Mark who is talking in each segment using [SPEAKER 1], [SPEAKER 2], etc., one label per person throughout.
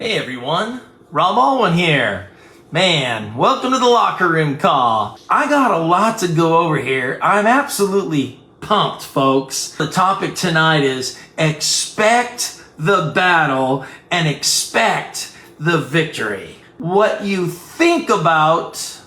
[SPEAKER 1] Hey everyone, Alwin here. Man, welcome to the locker room call. I got a lot to go over here. I'm absolutely pumped, folks. The topic tonight is expect the battle and expect the victory. What you think about,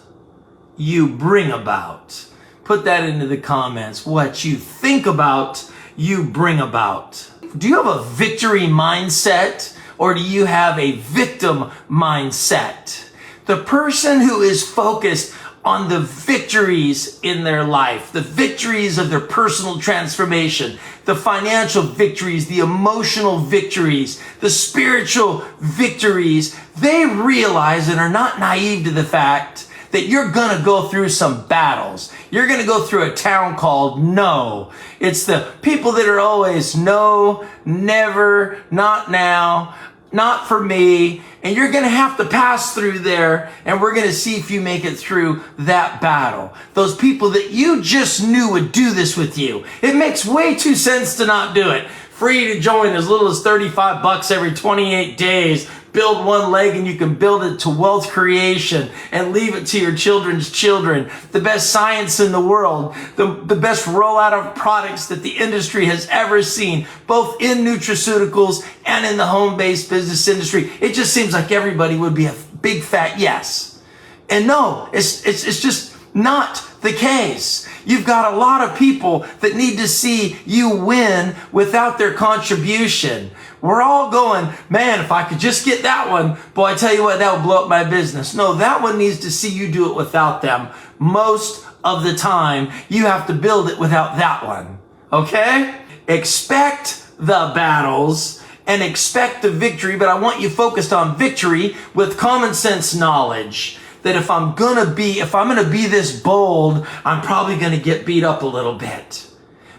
[SPEAKER 1] you bring about. Put that into the comments. What you think about, you bring about. Do you have a victory mindset? Or do you have a victim mindset? The person who is focused on the victories in their life, the victories of their personal transformation, the financial victories, the emotional victories, the spiritual victories, they realize and are not naive to the fact that you're gonna go through some battles. You're gonna go through a town called no. It's the people that are always no, never, not now, not for me. And you're gonna have to pass through there, and we're gonna see if you make it through that battle. Those people that you just knew would do this with you. It makes way too sense to not do it. Free to join as little as $35 every 28 days. Build one leg and you can build it to wealth creation and leave it to your children's children. The best science in the world, the best rollout of products that the industry has ever seen, both in nutraceuticals and in the home-based business industry. It just seems like everybody would be a big fat yes. And no, it's just not the case. You've got a lot of people that need to see you win without their contribution. We're all going, man, if I could just get that one, boy, I tell you what, that would blow up my business. No, that one needs to see you do it without them. Most of the time, you have to build it without that one, okay? Expect the battles and expect the victory, but I want you focused on victory with common sense knowledge. That if I'm gonna be this bold, I'm probably gonna get beat up a little bit.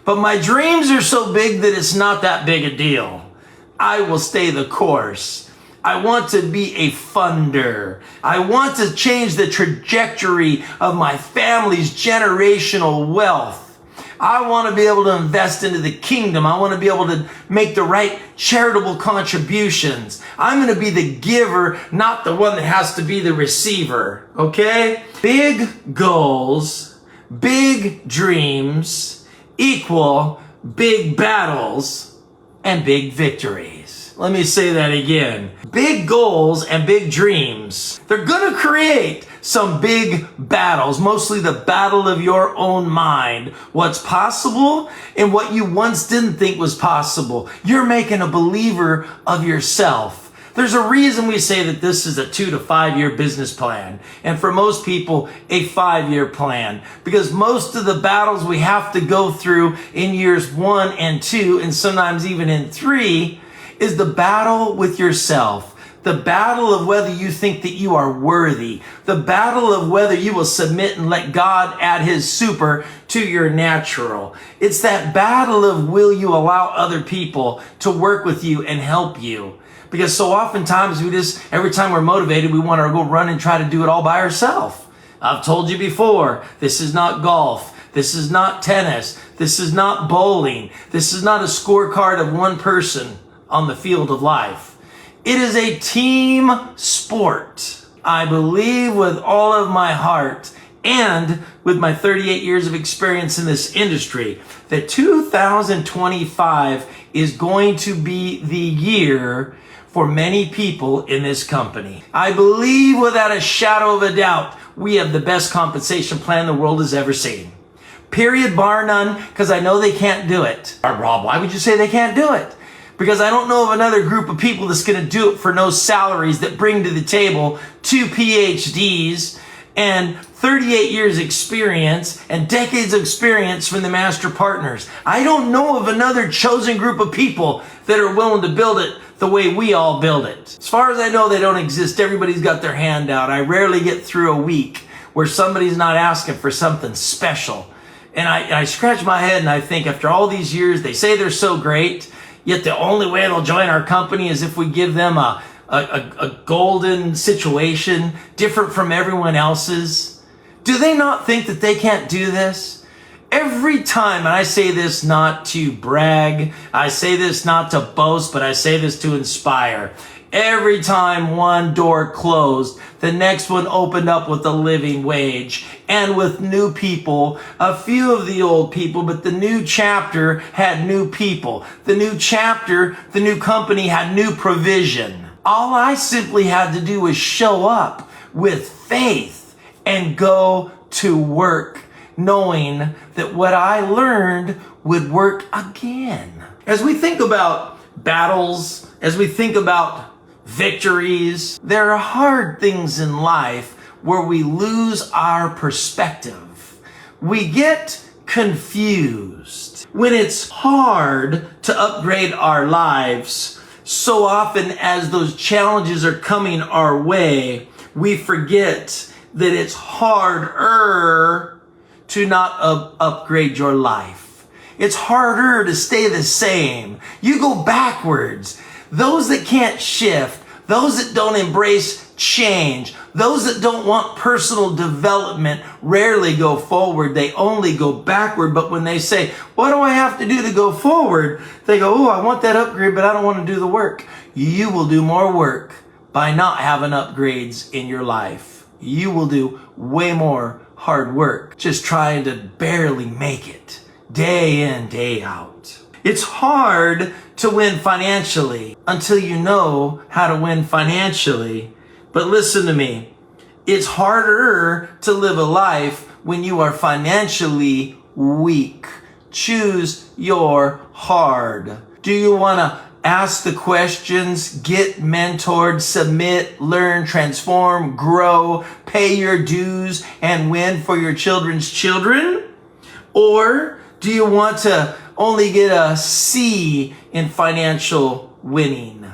[SPEAKER 1] But my dreams are so big that it's not that big a deal. I will stay the course. I want to be a funder. I want to change the trajectory of my family's generational wealth. I want to be able to invest into the kingdom. I want to be able to make the right charitable contributions. I'm going to be the giver, not the one that has to be the receiver. Okay? Big goals, big dreams equal big battles and big victories. Let me say that again. Big goals and big dreams. They're going to create some big battles, mostly the battle of your own mind. What's possible and what you once didn't think was possible. You're making a believer of yourself. There's a reason we say that this is a 2 to 5 year business plan. And for most people, a 5-year plan. Because most of the battles we have to go through in years 1 and 2, and sometimes even in 3, is the battle with yourself. The battle of whether you think that you are worthy. The battle of whether you will submit and let God add his super to your natural. It's that battle of will you allow other people to work with you and help you. Because so oftentimes every time we're motivated, we want to go run and try to do it all by ourselves. I've told you before, this is not golf. This is not tennis. This is not bowling. This is not a scorecard of one person on the field of life. It is a team sport. I believe with all of my heart and with my 38 years of experience in this industry that 2025 is going to be the year for many people in this company. I believe without a shadow of a doubt, we have the best compensation plan the world has ever seen. Period, bar none, because I know they can't do it. Rob, why would you say they can't do it? Because I don't know of another group of people that's going to do it for no salaries that bring to the table 2 PhDs and 38 years experience and decades of experience from the master partners. I don't know of another chosen group of people that are willing to build it the way we all build it. As far as I know, they don't exist. Everybody's got their hand out. I rarely get through a week where somebody's not asking for something special. And I scratch my head and I think after all these years, they say they're so great, yet the only way they'll join our company is if we give them a golden situation different from everyone else's. Do they not think that they can't do this? Every time, and I say this not to brag, I say this not to boast, but I say this to inspire. Every time one door closed, the next one opened up with a living wage and with new people, a few of the old people, but the new chapter had new people. The new chapter, the new company had new provision. All I simply had to do was show up with faith and go to work, knowing that what I learned would work again. As we think about battles, as we think about victories, there are hard things in life where we lose our perspective. We get confused. When it's hard to upgrade our lives, so often as those challenges are coming our way, we forget that it's harder to not upgrade your life. It's harder to stay the same. You go backwards. Those that can't shift, those that don't embrace change, those that don't want personal development rarely go forward. They only go backward. But when they say, what do I have to do to go forward? They go, oh, I want that upgrade, but I don't want to do the work. You will do more work by not having upgrades in your life. You will do way more hard work just trying to barely make it day in, day out. It's hard to win financially until you know how to win financially. But listen to me. It's harder to live a life when you are financially weak. Choose your hard. Do you want to ask the questions, get mentored, submit, learn, transform, grow, pay your dues, and win for your children's children? Or do you want to only get a C in financial winning?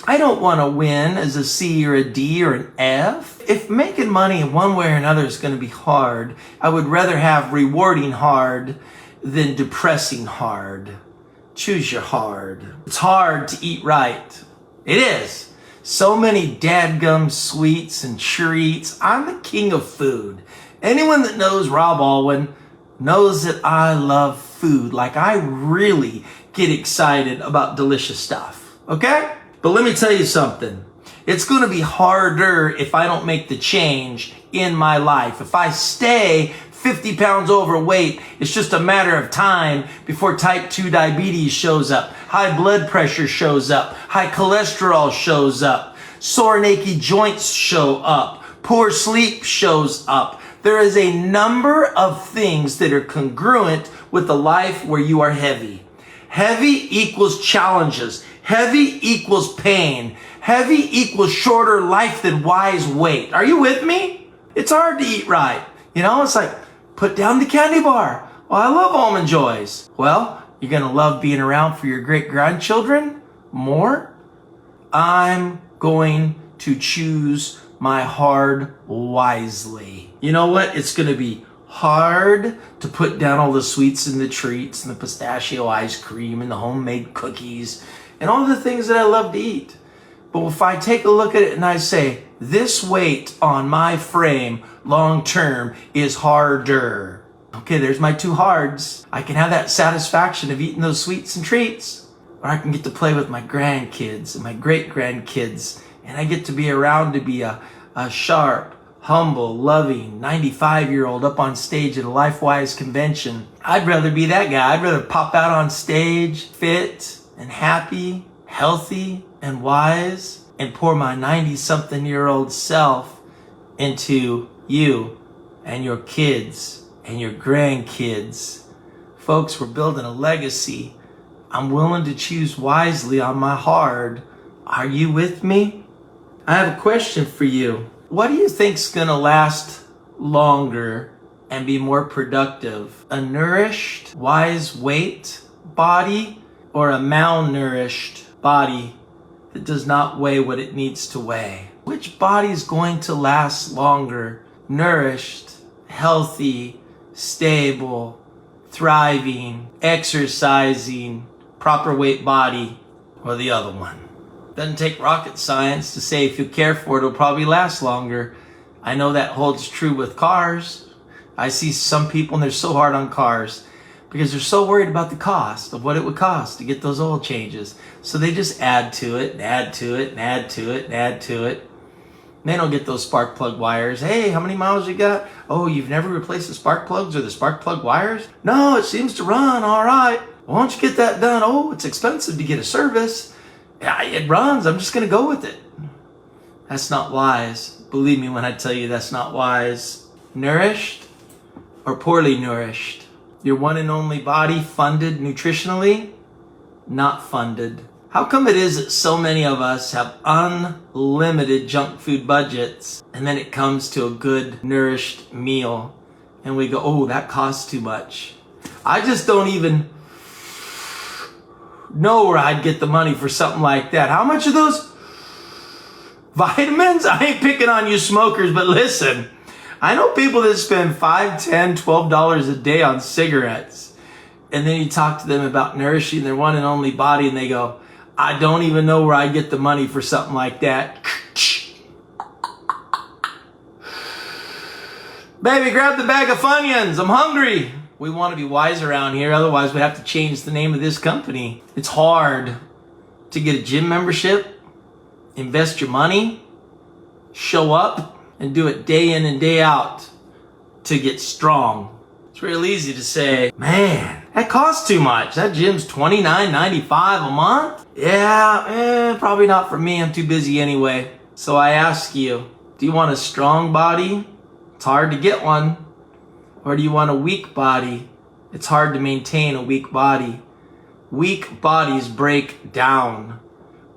[SPEAKER 1] I don't want to win as a C or a D or an F. If making money in one way or another is going to be hard, I would rather have rewarding hard than depressing hard. Choose your hard. It's hard to eat right. It is. So many dadgum sweets and treats. I'm the king of food. Anyone that knows Rob Alwin knows that I love food. Like, I really get excited about delicious stuff. Okay? But let me tell you something. It's going to be harder if I don't make the change in my life. If I stay 50 pounds overweight, it's just a matter of time before type 2 diabetes shows up, high blood pressure shows up, high cholesterol shows up, sore and achy joints show up, poor sleep shows up. There is a number of things that are congruent with a life where you are heavy. Heavy equals challenges. Heavy equals pain. Heavy equals shorter life than wise weight. Are you with me? It's hard to eat right. You know, it's like, put down the candy bar. Well, I love Almond Joys. Well, you're going to love being around for your great-grandchildren more? I'm going to choose my hard wisely. You know what? It's going to be hard to put down all the sweets and the treats and the pistachio ice cream and the homemade cookies and all the things that I love to eat. But if I take a look at it and I say, this weight on my frame long term is harder. Okay, there's my two hards. I can have that satisfaction of eating those sweets and treats, or I can get to play with my grandkids and my great-grandkids, and I get to be around to be a sharp, humble, loving 95-year-old up on stage at a LifeWise convention. I'd rather be that guy. I'd rather pop out on stage, fit and happy, healthy and wise, and pour my 90-something-year-old self into you and your kids and your grandkids. Folks, we're building a legacy. I'm willing to choose wisely on my hard. Are you with me? I have a question for you. What do you think's gonna last longer and be more productive? A nourished, wise weight body, or a malnourished body that does not weigh what it needs to weigh? Which body is going to last longer? Nourished, healthy, stable, thriving, exercising, proper weight body, or the other one? Doesn't take rocket science to say if you care for it, it'll probably last longer. I know that holds true with cars. I see some people and they're so hard on cars. because they're so worried about the cost of what it would cost to get those oil changes. So they just add to it and add to it and add to it and add to it. And they don't get those spark plug wires. Hey, how many miles you got? Oh, you've never replaced the spark plugs or the spark plug wires? No, it seems to run all right. Why don't you get that done? Oh, it's expensive to get a service. Yeah, it runs. I'm just going to go with it. That's not wise. Believe me when I tell you that's not wise. Nourished or poorly nourished? Your one and only body funded nutritionally? Not funded. How come it is that so many of us have unlimited junk food budgets, and then it comes to a good nourished meal and we go, oh, that costs too much? I just don't even know where I'd get the money for something like that. How much are those vitamins? I ain't picking on you smokers, but listen, I know people that spend $5, $10, $12 a day on cigarettes, and then you talk to them about nourishing their one and only body and they go, I don't even know where I get the money for something like that. Baby, grab the bag of Funyuns. I'm hungry. We want to be wise around here. Otherwise, we have to change the name of this company. It's hard to get a gym membership, invest your money, show up, and do it day in and day out to get strong. It's real easy to say, man, that costs too much. That gym's $29.95 a month. Yeah, probably not for me. I'm too busy anyway. So I ask you, do you want a strong body? It's hard to get one. Or do you want a weak body? It's hard to maintain a weak body. Weak bodies break down.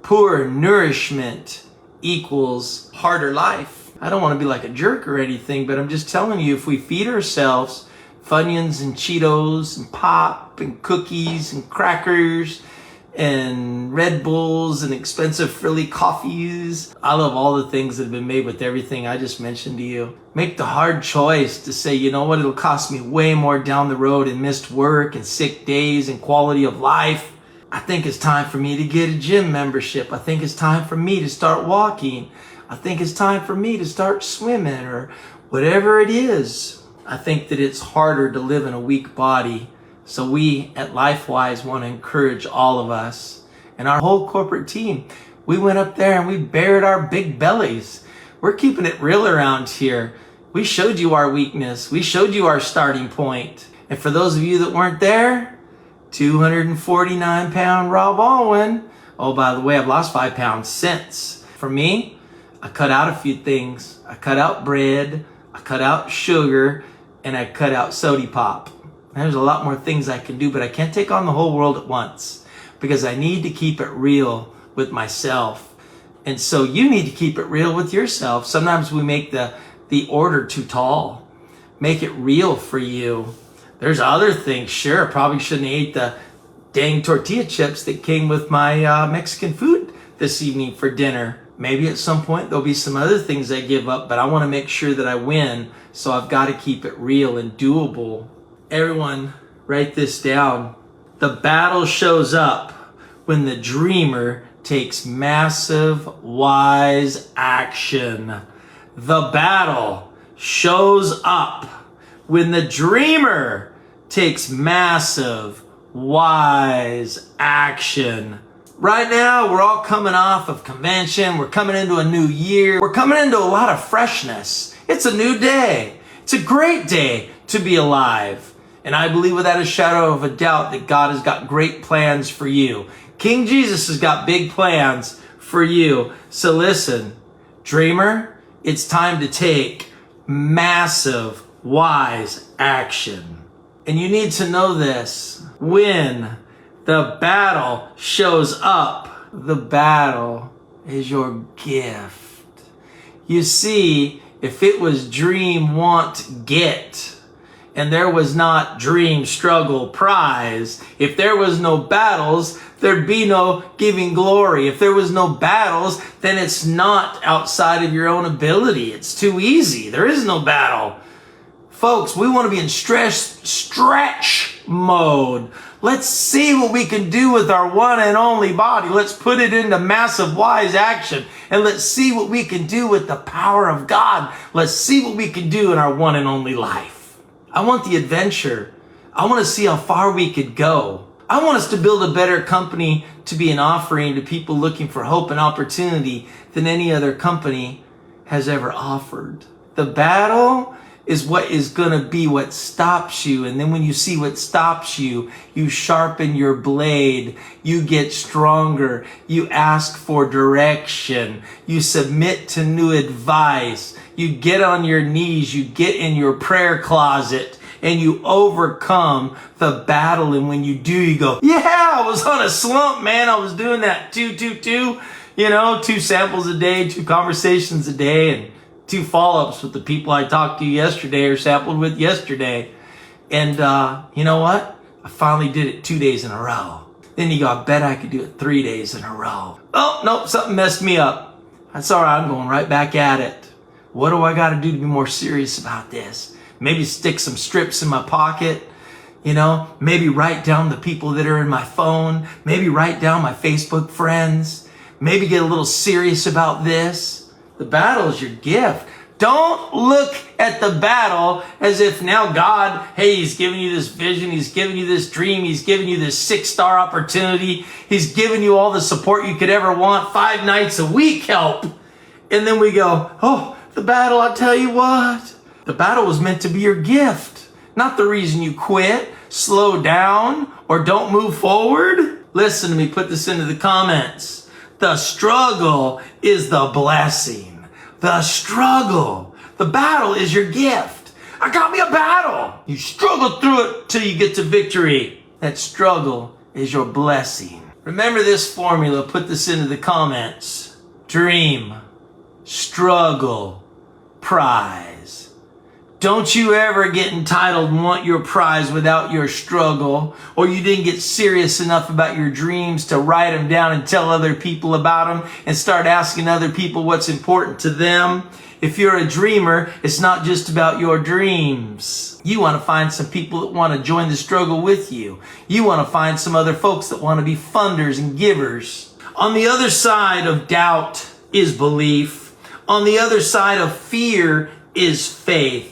[SPEAKER 1] Poor nourishment equals harder life. I don't want to be like a jerk or anything, but I'm just telling you, if we feed ourselves Funyuns and Cheetos and pop and cookies and crackers and Red Bulls and expensive frilly coffees. I love all the things that have been made with everything I just mentioned to you. Make the hard choice to say, you know what, it'll cost me way more down the road in missed work and sick days and quality of life. I think it's time for me to get a gym membership. I think it's time for me to start walking. I think it's time for me to start swimming or whatever it is. I think that it's harder to live in a weak body. So we at LifeWise want to encourage all of us and our whole corporate team. We went up there and we bared our big bellies. We're keeping it real around here. We showed you our weakness. We showed you our starting point. And for those of you that weren't there, 249-pound Rob Alwin. Oh, by the way, I've lost 5 pounds since. For me, I cut out a few things. I cut out bread, I cut out sugar, and I cut out soda pop. There's a lot more things I can do, but I can't take on the whole world at once because I need to keep it real with myself. And so you need to keep it real with yourself. Sometimes we make the order too tall. Make it real for you. There's other things. Sure, probably shouldn't have ate the dang tortilla chips that came with my Mexican food this evening for dinner. Maybe at some point there'll be some other things I give up, but I want to make sure that I win. So I've got to keep it real and doable. Everyone, write this down. The battle shows up when the dreamer takes massive, wise action. The battle shows up when the dreamer takes massive, wise action. Right now, we're all coming off of convention. We're coming into a new year. We're coming into a lot of freshness. It's a new day. It's a great day to be alive. And I believe without a shadow of a doubt that God has got great plans for you. King Jesus has got big plans for you. So listen, dreamer, it's time to take massive, wise action. And you need to know this. When the battle shows up, the battle is your gift. You see, if it was dream, want, get, and there was not dream, struggle, prize, if there was no battles, there'd be no giving glory. If there was no battles, then it's not outside of your own ability. It's too easy. There is no battle. Folks, we want to be in stretch mode. Let's see what we can do with our one and only body. Let's put it into massive, wise action. And let's see what we can do with the power of God. Let's see what we can do in our one and only life. I want the adventure. I want to see how far we could go. I want us to build a better company to be an offering to people looking for hope and opportunity than any other company has ever offered. The battle is what is going to be what stops you. And then when you see what stops you, you sharpen your blade, you get stronger, you ask for direction, you submit to new advice, you get on your knees, you get in your prayer closet, and you overcome the battle. And when you do, you go, yeah, I was on a slump, man. I was doing that 2 samples a day, 2 conversations a day, and 2 follow-ups with the people I talked to yesterday or sampled with yesterday. And you know what? I finally did it 2 days in a row. Then you go, I bet I could do it 3 days in a row. Oh, nope, something messed me up. That's all right, I'm going right back at it. What do I got to do to be more serious about this? Maybe stick some strips in my pocket, maybe write down the people that are in my phone, maybe write down my Facebook friends, maybe get a little serious about this. The battle is your gift. Don't look at the battle as if now God, hey, he's giving you this vision, he's giving you this dream, he's giving you this 6-star opportunity, he's giving you all the support you could ever want, 5 nights a week help. And then we go, oh, the battle, I'll tell you what. The battle was meant to be your gift, not the reason you quit, slow down, or don't move forward. Listen to me, put this into the comments. The struggle is the blessing. The struggle, the battle is your gift. I got me a battle. You struggle through it till you get to victory. That struggle is your blessing. Remember this formula, put this into the comments. Dream, struggle, prize. Don't you ever get entitled and want your prize without your struggle, or you didn't get serious enough about your dreams to write them down and tell other people about them and start asking other people what's important to them. If you're a dreamer, it's not just about your dreams. You want to find some people that want to join the struggle with you. You want to find some other folks that want to be funders and givers. On the other side of doubt is belief. On the other side of fear is faith.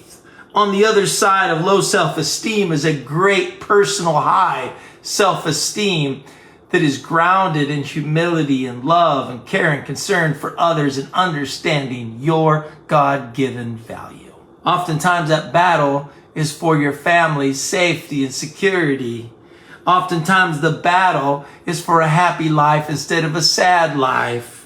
[SPEAKER 1] On the other side of low self-esteem is a great personal high self-esteem that is grounded in humility and love and care and concern for others and understanding your God-given value. Oftentimes that battle is for your family's safety and security. Oftentimes the battle is for a happy life instead of a sad life.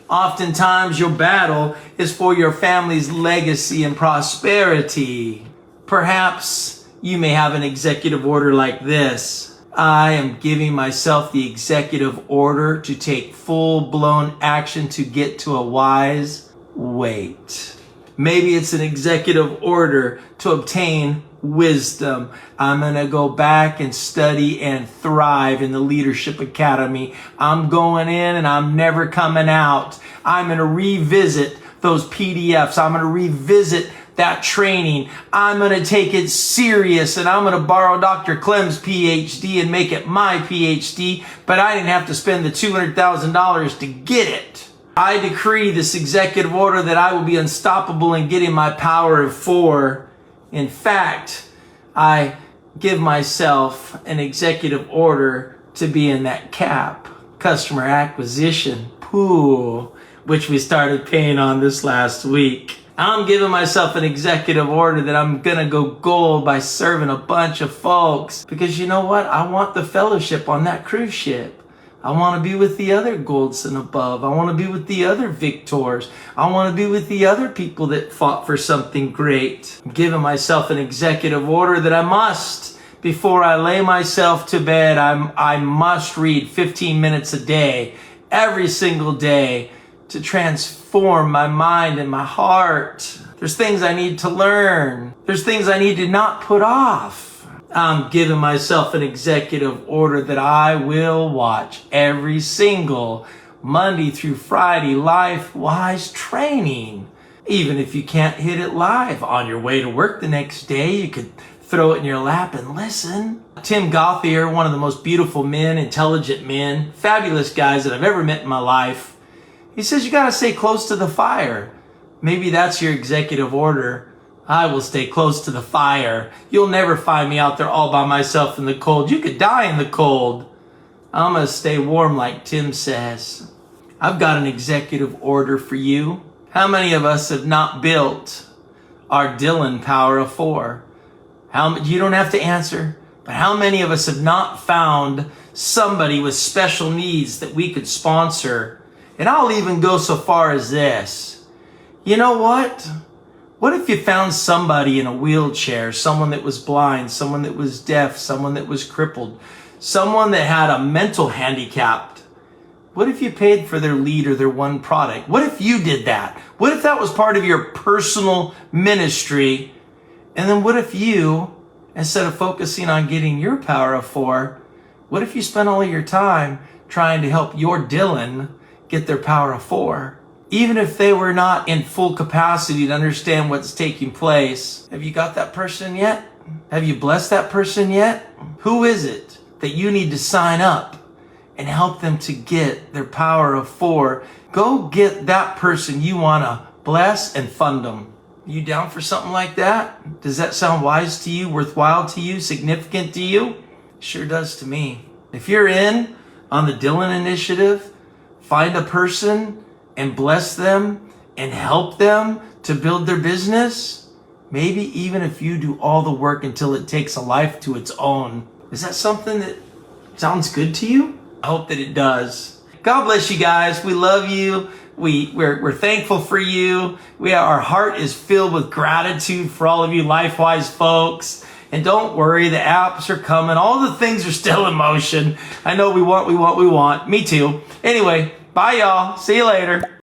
[SPEAKER 1] Oftentimes your battle is for your family's legacy and prosperity. Perhaps you may have an executive order like this. I am giving myself the executive order to take full-blown action to get to a wise wait. Maybe it's an executive order to obtain wisdom. I'm going to go back and study and thrive in the Leadership Academy. I'm going in and I'm never coming out. I'm going to revisit those PDFs. I'm going to revisit that training. I'm going to take it serious, and I'm going to borrow Dr. Clem's PhD and make it my PhD, but I didn't have to spend the $200,000 to get it. I decree this executive order that I will be unstoppable in getting my power of 4. In fact, I give myself an executive order to be in that CAP, customer acquisition pool, which we started paying on this last week. I'm giving myself an executive order that I'm going to go gold by serving a bunch of folks. Because you know what? I want the fellowship on that cruise ship. I want to be with the other golds and above. I want to be with the other victors. I want to be with the other people that fought for something great. I'm giving myself an executive order that I must, before I lay myself to bed, I must read 15 minutes a day, every single day, to transform my mind and my heart. There's things I need to learn. There's things I need to not put off. I'm giving myself an executive order that I will watch every single Monday through Friday LifeWise training. Even if you can't hit it live on your way to work the next day, you could throw it in your lap and listen. Tim Gauthier, one of the most beautiful men, intelligent men, fabulous guys that I've ever met in my life, he says you got to stay close to the fire. Maybe that's your executive order. I will stay close to the fire. You'll never find me out there all by myself in the cold. You could die in the cold. I'm going to stay warm like Tim says. I've got an executive order for you. How many of us have not built our Dylan Power of 4? You don't have to answer, but how many of us have not found somebody with special needs that we could sponsor? And I'll even go so far as this. You know what? What if you found somebody in a wheelchair, someone that was blind, someone that was deaf, someone that was crippled, someone that had a mental handicap? What if you paid for their lead or their one product? What if you did that? What if that was part of your personal ministry? And then what if you, instead of focusing on getting your power of 4, what if you spent all of your time trying to help your Dylan get their power of 4? Even if they were not in full capacity to understand what's taking place. Have you got that person yet? Have you blessed that person yet? Who is it that you need to sign up and help them to get their power of 4? Go get that person you want to bless and fund them. You down for something like that? Does that sound wise to you, worthwhile to you, significant to you? Sure does to me. If you're in on the Dylan Initiative, find a person and bless them and help them to build their business. Maybe even if you do all the work until it takes a life to its own. Is that something that sounds good to you? I hope that it does. God bless you guys. We love you. We're thankful for you. Our heart is filled with gratitude for all of you LifeWise folks. And don't worry, the apps are coming. All the things are still in motion. I know we want. Me too. Anyway, bye y'all. See you later.